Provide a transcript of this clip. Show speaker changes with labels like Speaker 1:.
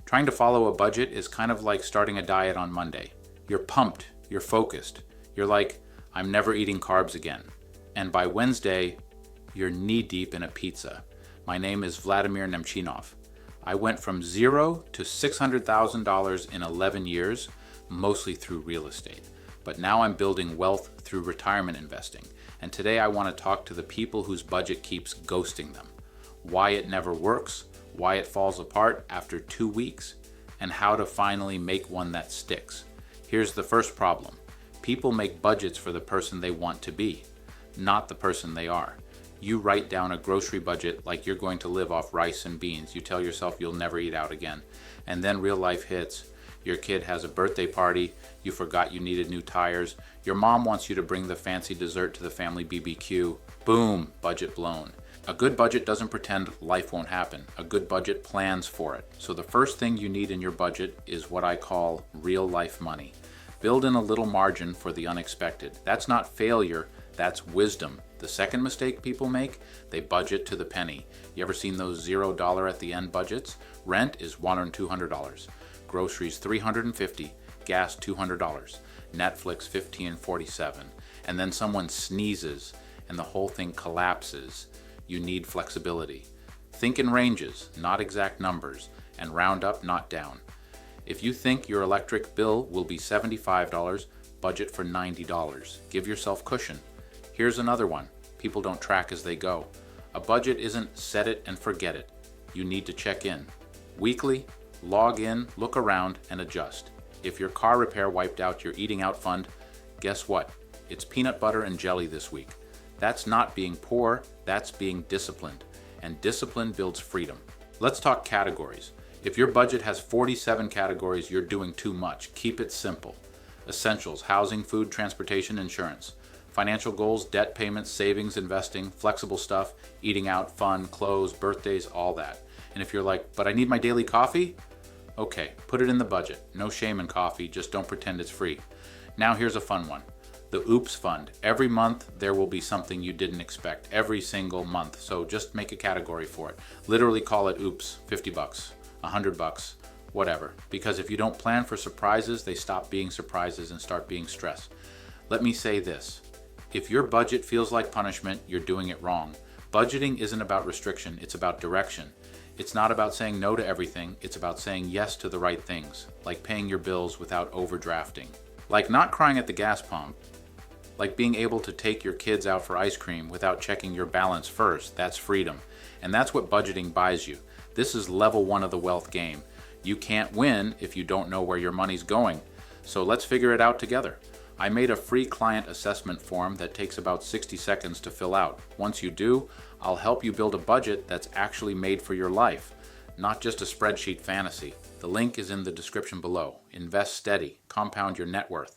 Speaker 1: Trying to follow a budget is kind of like starting a diet on Monday. You're pumped, you're focused. You're like, I'm never eating carbs again. And by Wednesday, you're knee-deep in a pizza. My name is Vladimir Nemchinov. I went from zero to $600,000 in 11 years, mostly through real estate. But now I'm building wealth through retirement investing. And today I want to talk to the people whose budget keeps ghosting them. Why it never works, why it falls apart after 2 weeks, and how to finally make one that sticks. Here's the first problem. People make budgets for the person they want to be, not the person they are. You write down a grocery budget like you're going to live off rice and beans. You tell yourself you'll never eat out again. And then real life hits. Your kid has a birthday party. You forgot you needed new tires. Your mom wants you to bring the fancy dessert to the family BBQ. Boom, budget blown. A good budget doesn't pretend life won't happen. A good budget plans for it. So the first thing you need in your budget is what I call real life money. Build in a little margin for the unexpected. That's not failure, that's wisdom. The second mistake people make, they budget to the penny. You ever seen those $0 at the end budgets? Rent is $100 and $200. Groceries $350, gas $200, Netflix $15 and $47. And then someone sneezes and the whole thing collapses. You need flexibility. Think in ranges, not exact numbers, and round up, not down. If you think your electric bill will be $75, budget for $90. Give yourself cushion. Here's another one. People don't track as they go. A budget isn't set it and forget it. You need to check in. Weekly, log in, look around, and adjust. If your car repair wiped out your eating out fund, guess what? It's peanut butter and jelly this week. That's not being poor, that's being disciplined. And discipline builds freedom. Let's talk categories. If your budget has 47 categories, you're doing too much. Keep it simple. Essentials: housing, food, transportation, insurance. Financial goals: debt payments, savings, investing, flexible stuff, eating out, fun, clothes, birthdays, all that. And if you're like, but I need my daily coffee? Okay, put it in the budget. No shame in coffee, just don't pretend it's free. Now here's a fun one. The Oops Fund. Every month there will be something you didn't expect, every single month. So just make a category for it. Literally call it Oops, $50, $100, whatever. Because if you don't plan for surprises, they stop being surprises and start being stress. Let me say this. If your budget feels like punishment, you're doing it wrong. Budgeting isn't about restriction, it's about direction. It's not about saying no to everything, it's about saying yes to the right things, like paying your bills without overdrafting. Like not crying at the gas pump, like being able to take your kids out for ice cream without checking your balance first. That's freedom. And that's what budgeting buys you. This is level 1 of the wealth game. You can't win if you don't know where your money's going. So let's figure it out together. I made a free client assessment form that takes about 60 seconds to fill out. Once you do, I'll help you build a budget that's actually made for your life, not just a spreadsheet fantasy. The link is in the description below. Invest steady, compound your net worth.